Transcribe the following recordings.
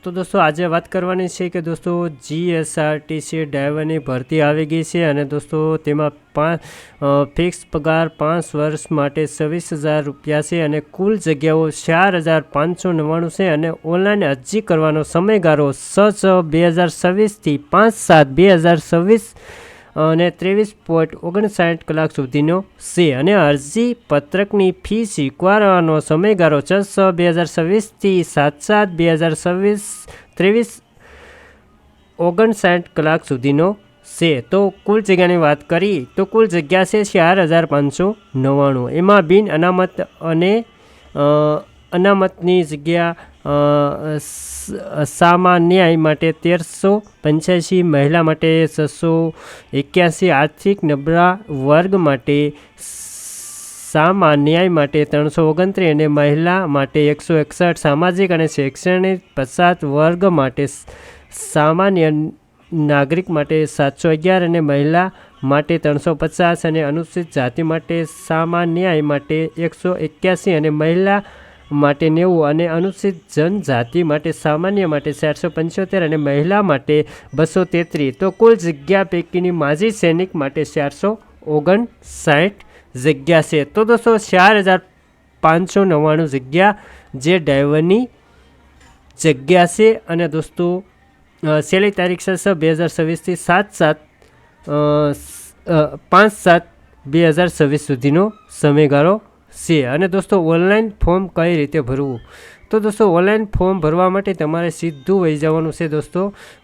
તો દોસ્તો આજે વાત કરવાની છે કે દોસ્તો જીએસઆરટીસી ડ્રાઈવરની ભરતી આવી ગઈ છે અને દોસ્તો તેમાં ફિક્સ પગાર 5 વર્ષ માટે 26,000 રૂપિયા છે અને કુલ જગ્યાઓ 4,599 છે અને ઓનલાઈન અરજી કરવાનો સમયગાળો 6/6/2026 થી 5/7/2026 અને 23.59 કલાક સુધીનો છે અને અરજી પત્રકની ફી સ્વીકારવાનો સમયગાળો 6/6/2026 થી 7/7/2026 23.59 કલાક સુધીનો છે। તો કુલ જગ્યાની વાત કરી તો કુલ જગ્યા છે 4,599, એમાં બિન અનામત અને અનામતની જગ્યા સામાન્ય માટે 1385, મહિલા માટે 681, આર્થિક નબળા વર્ગ માટે સામાન્ય માટે 329 અને મહિલા માટે 161, સામાજિક અને શૈક્ષણિક પછાત વર્ગ માટે સામાન્ય નાગરિક માટે 711 અને મહિલા માટે 350 અને અનુસૂચિત જાતિ માટે સામાન્ય માટે 181 અને મહિલા માટે 90 અને અનુસૂચિત જનજાતિ માટે સામાન્ય માટે 475 અને મહિલા માટે 233। તો કુલ જગ્યા પૈકીની માજી સૈનિક માટે 459 જગ્યા છે। તો દોસ્તો 4,599 જગ્યા જે ડ્રાઈવરની જગ્યા છે અને દોસ્તો છેલ્લી તારીખ 6/6/2026 થી 5/7/2026 સુધીનો સમયગાળો છે અને દોસ્તો ઓનલાઈન ફોર્મ કઈ રીતે ભરવું? તો દોસ્તો ઓનલાઈન ફોર્મ ભરવા માટે તમારે સીધું વહી જવાનું છે દોસ્તો,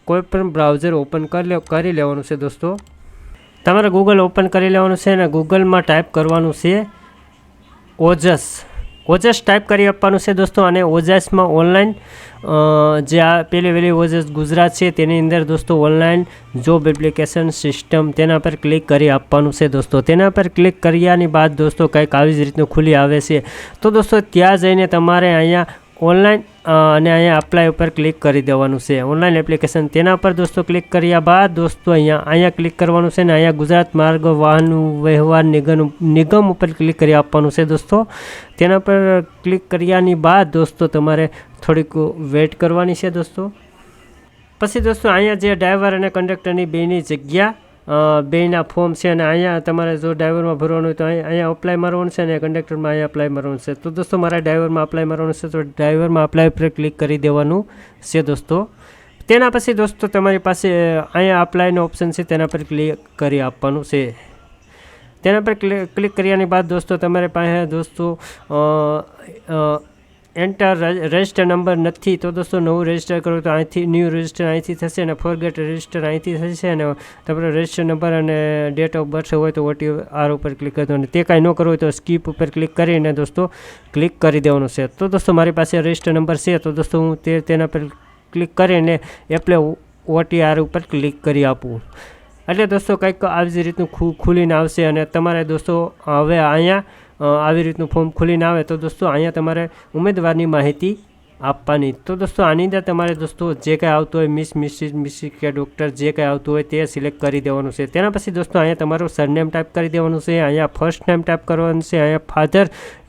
કોઈ પણ બ્રાઉઝર ઓપન કરી લેવાનું છે દોસ્તો। તમારે ગૂગલ ઓપન કરી લેવાનું છે અને ગૂગલમાં ટાઈપ કરવાનું છે ઓજસ ટાઈપ કરી આપવાનું છે દોસ્તો અને ઓજસમાં ઓનલાઈન જે આ પહેલી વહેલી ઓજસ ગુજરાત છે તેની અંદર દોસ્તો ઓનલાઈન જોબ એપ્લિકેશન સિસ્ટમ તેના પર ક્લિક કરી આપવાનું છે દોસ્તો। તેના પર ક્લિક કર્યાની બાદ દોસ્તો કંઈક આવી જ રીતનું ખુલી આવે છે। તો દોસ્તો ત્યાં જઈને તમારે અહીંયા ઓનલાઈન અને અહીંયા અપ્લાય ઉપર ક્લિક કરી દેવાનું છે, ઓનલાઈન એપ્લિકેશન તેના પર દોસ્તો ક્લિક કર્યા બાદ દોસ્તો અહીંયા ક્લિક કરવાનું છે ને અહીંયા ગુજરાત માર્ગ વાહન વ્યવહાર નિગમ ઉપર ક્લિક કરી આપવાનું છે દોસ્તો। તેના પર ક્લિક કર્યાની બાદ દોસ્તો તમારે થોડીક વેઇટ કરવાની છે દોસ્તો। પછી દોસ્તો અહીંયા જે ડ્રાઈવર અને કંડક્ટરની બેની જગ્યા બેના ફોર્મ છે અને અહીંયા તમારે જો ડ્રાઈવરમાં ભરવાનું હોય તો અહીંયા અપ્લાય મારવાનું છે અને કંડક્ટરમાં અહીંયા અપ્લાય મારવાનું છે। તો દોસ્તો મારા ડ્રાઈવરમાં અપ્લાય મારવાનું છે તો ડ્રાઈવરમાં અપ્લાય પર ક્લિક કરી દેવાનું છે દોસ્તો। તેના પછી દોસ્તો તમારી પાસે અહીંયા અપ્લાયનો ઓપ્શન છે તેના પર ક્લિક કરી આપવાનું છે। તેના પર ક્લિક કર્યાની બાદ દોસ્તો તમારી પાસે દોસ્તો એન્ટર રજિસ્ટર નંબર નથી તો દોસ્તો નવું રજિસ્ટર કરો તો અહીંથી ન્યૂ રજિસ્ટર અહીંથી થશે અને ફોરગેટ રજિસ્ટર અહીંથી થશે અને તમારો રજિસ્ટર નંબર અને ડેટ ઓફ બર્થ હોય તો OTR ઉપર ક્લિક કરી દેવાનું, તે કાંઈ ન કરવું હોય તો સ્કીપ ઉપર ક્લિક કરીને દોસ્તો ક્લિક કરી દેવાનું છે। તો દોસ્તો મારી પાસે રજિસ્ટર નંબર છે તો દોસ્તો હું તેના પર ક્લિક કરીને એપ્લાય OTR ઉપર ક્લિક કરી આપું એટલે દોસ્તો કંઈક આવી જ રીતનું ખુલીને આવશે અને તમારે દોસ્તો હવે અહીંયા આવી રીતનું ફોર્મ ખુલીને આવે તો દોસ્તો અહીંયા તમારે ઉમેદવારની માહિતી આપવાની। તો દોસ્તો આની અંદર તમારે દોસ્તો જે કંઈ આવતું હોય મિસિસ કે ડૉક્ટર જે કંઈ આવતું હોય તે સિલેક્ટ કરી દેવાનું છે। તેના પછી દોસ્તો અહીંયા તમારું સરનેમ ટાઈપ કરી દેવાનું છે, અહીંયા ફર્સ્ટ નેમ ટાઈપ કરવાનું છે, અહીંયા ફાધર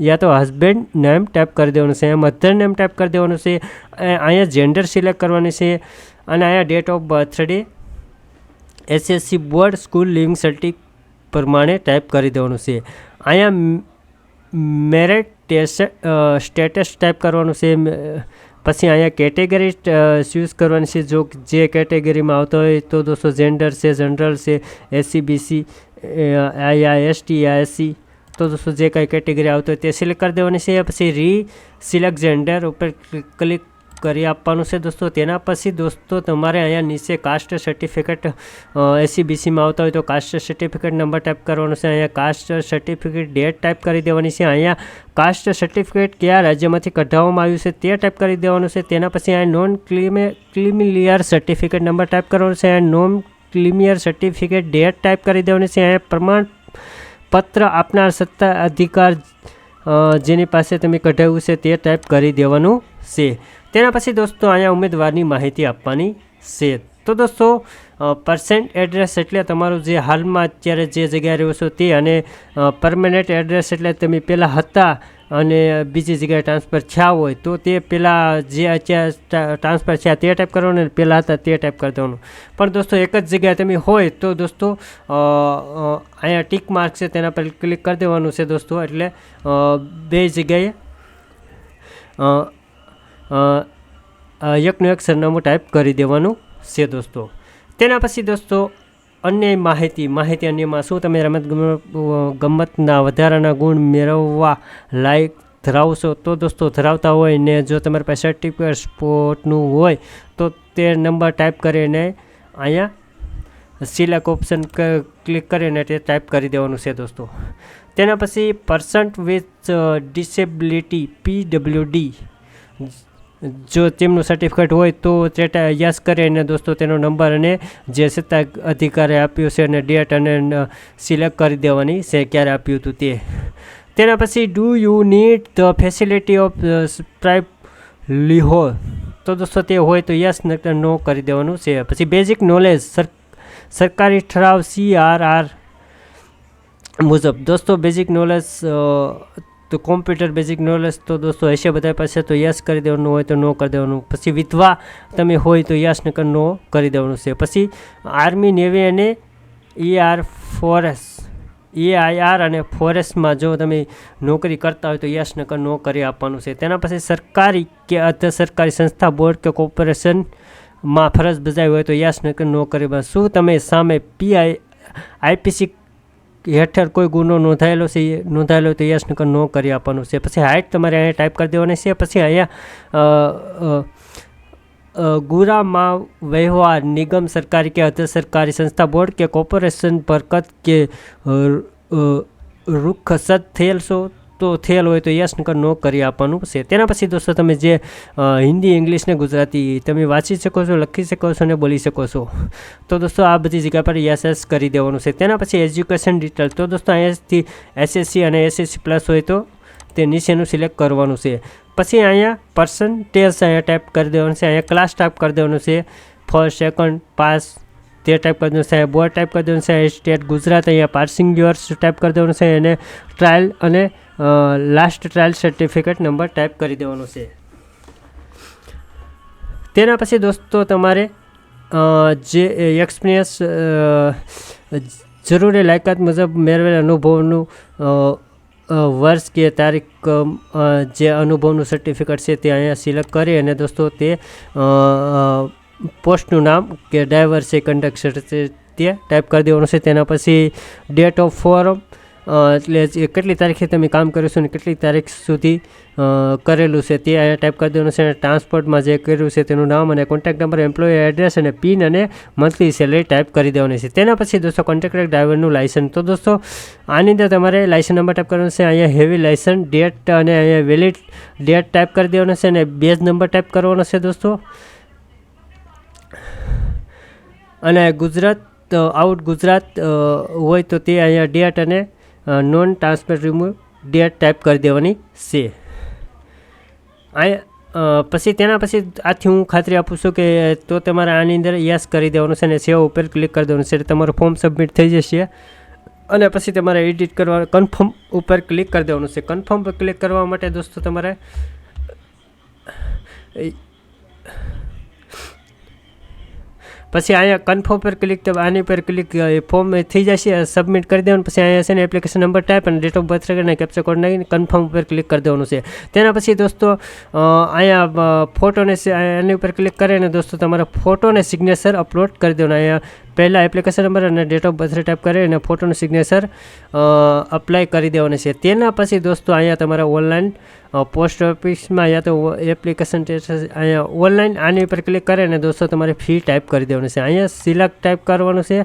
યા તો હસબન્ડ નેમ ટાઈપ કરી દેવાનું છે, અહીંયા મધર નેમ ટાઈપ કરી દેવાનું છે, અહીંયા જેન્ડર સિલેક્ટ કરવાની છે અને અહીંયા date of birthday SSC board school leaving certificate પ્રમાણે ટાઈપ કરી દેવાનું છે। અહીંયા મેરિટ સ્ટેટસ ટાઈપ કરવાનું છે, પછી અહીંયા કેટેગરી ચૂઝ કરવાની છે, જો જે કેટેગરીમાં આવતો હોય તો દોસ્તો જેન્ડર છે, જનરલ છે, SC BC ST SC તો દોસ્તો જે કાંઈ કેટેગરી આવતો હોય તે સિલેક્ટ કરી દેવાની છે। પછી સિલેક્ટ જેન્ડર ઉપર ક્લિક કરી આપવાનું છે દોસ્તો। તેના પછી દોસ્તો તમારે અહીંયા નીચે કાસ્ટ સર્ટિફિકેટ SC BCમાં આવતા હોય તો કાસ્ટ સર્ટિફિકેટ નંબર ટાઈપ કરવાનો છે, અહીંયા કાસ્ટ સર્ટિફિકેટ ડેટ ટાઈપ કરી દેવાની છે, અહીંયા કાસ્ટ સર્ટિફિકેટ કયા રાજ્યમાંથી કઢાવવામાં આવ્યું છે તે ટાઈપ કરી દેવાનું છે। તેના પછી અહીંયા non creamy layer certificate number type કરવાનો છે, અહીંયા non creamy layer certificate date type કરી દેવાની છે, અહીંયા પ્રમાણપત્ર આપનાર સત્તા અધિકાર જેની પાસે તમે કઢાવ્યું છે તે ટાઈપ કરી દેવાનું છે। તેના પછી દોસ્તો અહીંયા ઉમેદવારની માહિતી આપવાની છે। તો દોસ્તો પરસેન્ટ એડ્રેસ એટલે તમારું જે હાલમાં અત્યારે જે જગ્યાએ રહો છો તે અને પરમેનન્ટ એડ્રેસ એટલે તમે પહેલાં હતા અને બીજી જગ્યાએ ટ્રાન્સફર થયા હોય તો તે પહેલાં જે અત્યારે ટ્રાન્સફર થયા તે ટાઈપ કરવાનું અને પહેલાં હતા તે ટાઈપ કરી દેવાનું. પણ દોસ્તો એક જ જગ્યાએ તમે હોય તો દોસ્તો અહીંયા ટીક માર્ક છે તેના પર ક્લિક કરી દેવાનું છે દોસ્તો. એટલે બે જગ્યાએ એકનું એક સરનામું ટાઈપ કરી દેવાનું છે દોસ્તો. તેના પછી દોસ્તો અન્ય માહિતી અન્યમાં શું તમે ગમતના વધારાના ગુણ મેળવવા લાયક ધરાવશો તો દોસ્તો ધરાવતા હોય ને જો તમારી પાસે સર્ટિફિકેટ સ્પોર્ટનું હોય તો તે નંબર ટાઈપ કરીને અહીંયા સિલેક્ટ ઓપ્શન ક્લિક કરીને તે ટાઈપ કરી દેવાનું છે દોસ્તો. તેના પછી પર્સન્ટ વિથ ડિસેબિલિટી PWD જો તેમનું સર્ટિફિકેટ હોય તો તે યસ કરીને દોસ્તો તેનો નંબર અને જે સત્તા અધિકારે આપ્યું છે અને ડેટ અને સિલેક્ટ કરી દેવાની છે ક્યારે આપ્યું હતું તે. તેના પછી do you need the facility of stripe લીહો તો દોસ્તો તે હોય તો યસ નો કરી દેવાનું છે. પછી બેઝિક નોલેજ સરકારી ઠરાવ CRR મુજબ દોસ્તો બેઝિક નોલેજ તો કોમ્પ્યુટર બેઝિક નોલેજ તો દોસ્તો હશે બધા પાસે તો યસ કરી દેવાનું હોય તો નો કરી દેવાનું. પછી વિધવા તમે હોય તો યસ નકર નો કરી દેવાનું છે. પછી આર્મી નેવી અને EIR અને ફોરેસ્ટમાં જો તમે નોકરી કરતા હોય તો યસ નકર નો કરી આપવાનું છે. તેના પછી સરકારી કે અર્ધ સરકારી સંસ્થા બોર્ડ કે કોર્પોરેશનમાં ફરજ બજાવી હોય તો યસ નકર નો કરી. શું તમે સામે IPC હેઠળ કોઈ ગુનો નોંધાયેલો તો યસ નકર નો કરી આપવાનું છે. પછી હાઇટ તમારે અહીંયા ટાઈપ કરી દેવાની છે. પછી અહીંયા ગુરામાં વ્યવહાર નિગમ સરકારી કે અર્ધ સરકારી સંસ્થા બોર્ડ કે કોર્પોરેશન બરકત કે રૂખસદ થયેલ હોય તો યસ નકર નો કરી આપવાનું છે. તેના પછી દોસ્તો તમે જે હિન્દી ઇંગ્લિશ ને ગુજરાતી તમે વાંચી શકો છો, લખી શકો છો અને બોલી શકો છો તો દોસ્તો આ બધી જગ્યા પર યસ કરી દેવાનું છે. તેના પછી એજ્યુકેશન ડિટેલ તો દોસ્તો અહીંયાથી SSC અને SSC પ્લસ હોય તો તે નીચેનું સિલેક્ટ કરવાનું છે. પછી અહીંયા પર્સન્ટેજ અહીંયા ટાઈપ કરી દેવાનું છે. અહીંયા ક્લાસ ટાઈપ કરી દેવાનું છે. ફર્સ્ટ સેકન્ડ પાસ તે ટાઈપ કરી દેવાનું છે. બોર્ડ ટાઈપ કરી દેવાનું છે. સ્ટેટ ગુજરાત અહીંયા પાસિંગ યર્સ ટાઈપ કરી દેવાનું છે. અને ટ્રાયલ અને last trial certificate number type કરી દેવાનો છે. તેના પછી દોસ્તો તમારે જે એક્સપિરિયન્સ જરૂરી લાયકાત મુજબ મેળવેલ અનુભવનું વર્ષ કે તારીખ જે અનુભવનું સર્ટિફિકેટ છે તે અહીંયા સિલેક્ટ કરી અને દોસ્તો તે પોસ્ટનું નામ કે ડ્રાઈવર છે કંડક્ટર છે તે ટાઈપ કરી દેવાનું છે. તેના પછી ડેટ ઓફ ફોર્મ એટલે કેટલી તારીખે તમે કામ કર્યું છે અને કેટલી તારીખ સુધી કરેલું છે તે અહીંયા ટાઈપ કરી દેવાનું છે. ટ્રાન્સપોર્ટમાં જે કર્યું છે તેનું નામ અને કોન્ટેક્ટ નંબર, એમ્પ્લોય એડ્રેસ અને પિન અને મંથલી સેલેરી ટાઈપ કરી દેવાની છે. તેના પછી દોસ્તો કોન્ટ્રાક્ટર ડ્રાઈવરનું લાયસન્સ તો દોસ્તો આની અંદર તમારે લાયસન્સ નંબર ટાઈપ કરવાનો છે. અહીંયા હેવી લાયસન્સ ડેટ અને અહીંયા વેલિડ ડેટ ટાઈપ કરી દેવાનો છે અને બેઝ નંબર ટાઈપ કરવાનો છે દોસ્તો. અને ગુજરાત આઉટ ગુજરાત હોય તો તે અહીંયા ડેટ અને non transfer remove date type કરી દેવાની છે. પછી તેના પછી આથી હું ખાતરી આપું છું કે તો તમારે આની અંદર યસ કરી દેવાનું છે અને સેવ ઉપર ક્લિક કરી દેવાનું છે એટલે તમારું ફોર્મ સબમિટ થઈ જશે. અને પછી તમારે એડિટ કરવા કન્ફર્મ ઉપર ક્લિક કરી દેવાનું છે. કન્ફર્મ પર ક્લિક કરવા માટે દોસ્તો તમારે પછી અહીંયા કન્ફર્મ પર ક્લિક આની પર ક્લિક ફોર્મ થઈ જશે, સબમિટ કરી દેવાનું. પછી અહીંયા છે ને એપ્લિકેશન નંબર ટાઈપ અને ડેટ ઓફ બર્થ અને કેપ્ચર કોડ નાખીને કન્ફર્મ ઉપર ક્લિક કરી દેવાનું છે. તેના પછી દોસ્તો અહીંયા ફોટોને એની ઉપર ક્લિક કરીને દોસ્તો તમારા ફોટોને સિગ્નેચર અપલોડ કરી દેવાનું. અહીંયા પહેલાં એપ્લિકેશન નંબર અને ડેટ ઓફ બર્થ ટાઈપ કરી અને ફોટોનું સિગ્નેચર અપ્લાય કરી દેવાનું છે. તેના પછી દોસ્તો અહીંયા તમારા ઓનલાઈન પોસ્ટ ઓફિસમાં યા તો એપ્લિકેશન અહીંયા ઓનલાઈન આની ઉપર ક્લિક કરે અને દોસ્તો તમારે ફી ટાઈપ કરી દેવાનું છે. અહીંયા સિલેક્ટ ટાઈપ કરવાનું છે.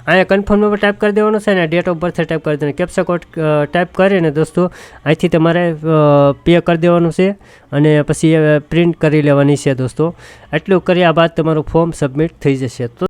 અહીંયા કન્ફર્મ નંબર ટાઈપ કરી દેવાનું છે અને ડેટ ઓફ બર્થ ટાઈપ કરી દેવાનું. કેપ્ચા કોડ ટાઈપ કરીને દોસ્તો અહીંથી તમારે પે કરી દેવાનું છે અને પછી પ્રિન્ટ કરી લેવાની છે દોસ્તો. એટલું કર્યા બાદ તમારું ફોર્મ સબમિટ થઈ જશે. તો